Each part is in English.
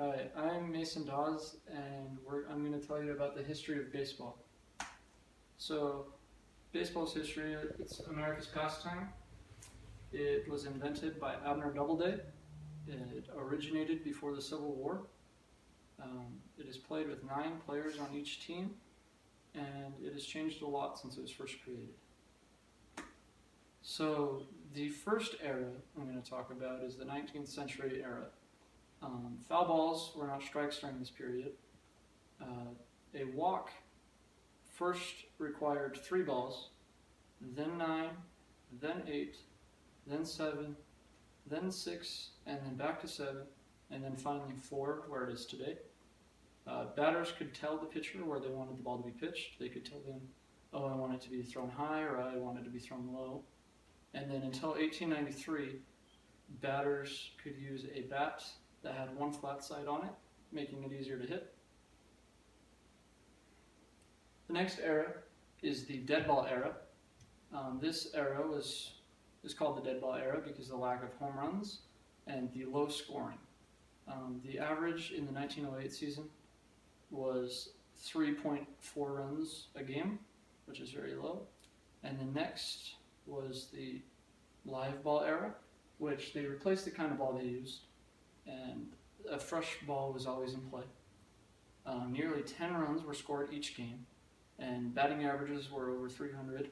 Hi, I'm Mason Dawes, and I'm going to tell you about the history of baseball. So, baseball's history, it's America's pastime. It was invented by Abner Doubleday. It originated before the Civil War. It is played with 9 players on each team, and it has changed a lot since it was first created. So, the first era I'm going to talk about is the 19th century era. Foul balls were not strikes during this period. A walk first required 3 balls, then 9, then 8, then 7, then 6, and then back to 7, and then finally 4, where it is today. Batters could tell the pitcher where they wanted the ball to be pitched. They could tell them, oh, I want it to be thrown high, or I want it to be thrown low. And then until 1893, batters could use a bat that had one flat side on it, making it easier to hit. The next era is the dead ball era. This era is called the dead ball era because of the lack of home runs and the low scoring. The average in the 1908 season was 3.4 runs a game, which is very low. And the next was the live ball era, which they replaced the kind of ball they used, and a fresh ball was always in play. Nearly 10 runs were scored each game, and batting averages were over 300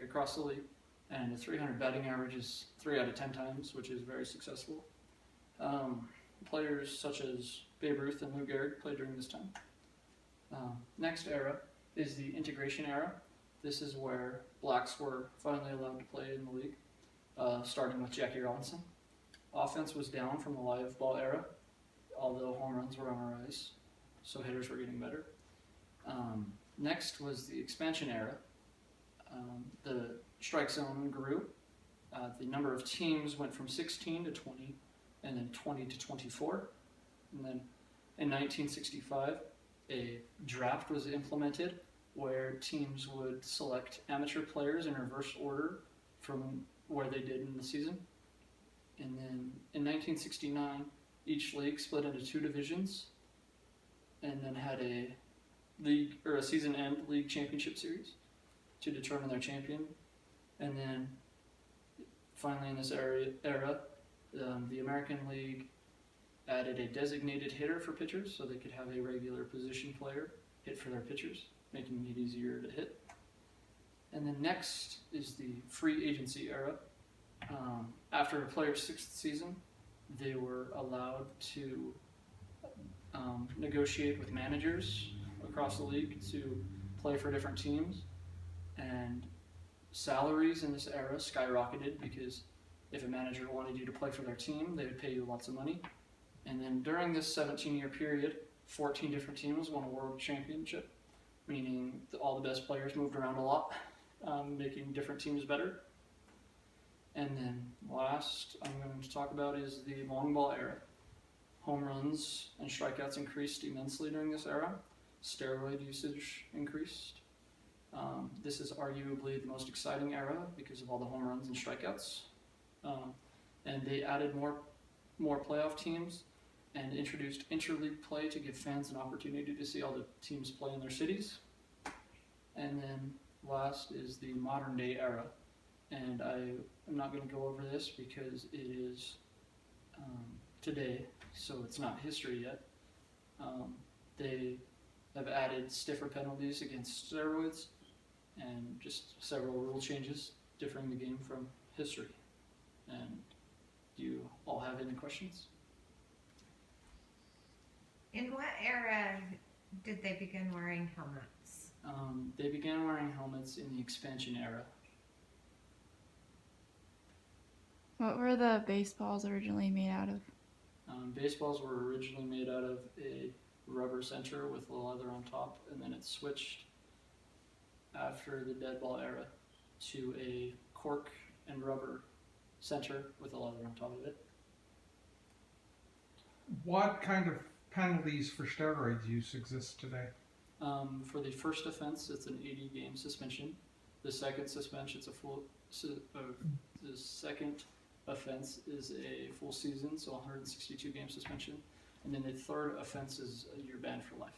across the league, and a 300 batting average is 3 out of 10 times, which is very successful. Players such as Babe Ruth and Lou Gehrig played during this time. Next era is the integration era. This is where blacks were finally allowed to play in the league, starting with Jackie Robinson. Offense was down from the live ball era, although home runs were on the rise, so hitters were getting better. Next was the expansion era. The strike zone grew. The number of teams went from 16 to 20, and then 20 to 24. And then in 1965, a draft was implemented where teams would select amateur players in reverse order from where they did in the season. And then in 1969, each league split into 2 divisions and then had a league or a season-end league championship series to determine their champion. And then finally in this era, the American League added a designated hitter for pitchers so they could have a regular position player hit for their pitchers, making it easier to hit. And then next is the free agency era. After a player's 6th season, they were allowed to negotiate with managers across the league to play for different teams. And salaries in this era skyrocketed because if a manager wanted you to play for their team, they would pay you lots of money. And then during this 17-year period, 14 different teams won a world championship, meaning all the best players moved around a lot, making different teams better. And then last I'm going to talk about is the long ball era. Home runs and strikeouts increased immensely during this era. Steroid usage increased. This is arguably the most exciting era because of all the home runs and strikeouts. And they added more playoff teams and introduced interleague play to give fans an opportunity to see all the teams play in their cities. And then last is the modern day era. And I am not going to go over this because it is today, so it's not history yet. They have added stiffer penalties against steroids and just several rule changes differing the game from history. And do you all have any questions? In what era did they begin wearing helmets? They began wearing helmets in the expansion era. What were the baseballs originally made out of? Baseballs were originally made out of a rubber center with leather on top, and then it switched after the dead ball era to a cork and rubber center with a leather on top of it. What kind of penalties for steroid use exist today? For the first offense, it's an 80-game suspension. The second suspension, it's a full. The second offense is a full season, so 162 game suspension. And then the third offense is you're banned for life.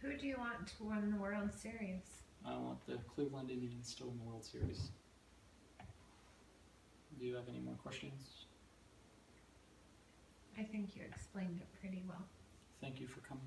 Who do you want to win the World Series? I want the Cleveland Indians to win the World Series. Do you have any more questions? I think you explained it pretty well. Thank you for coming.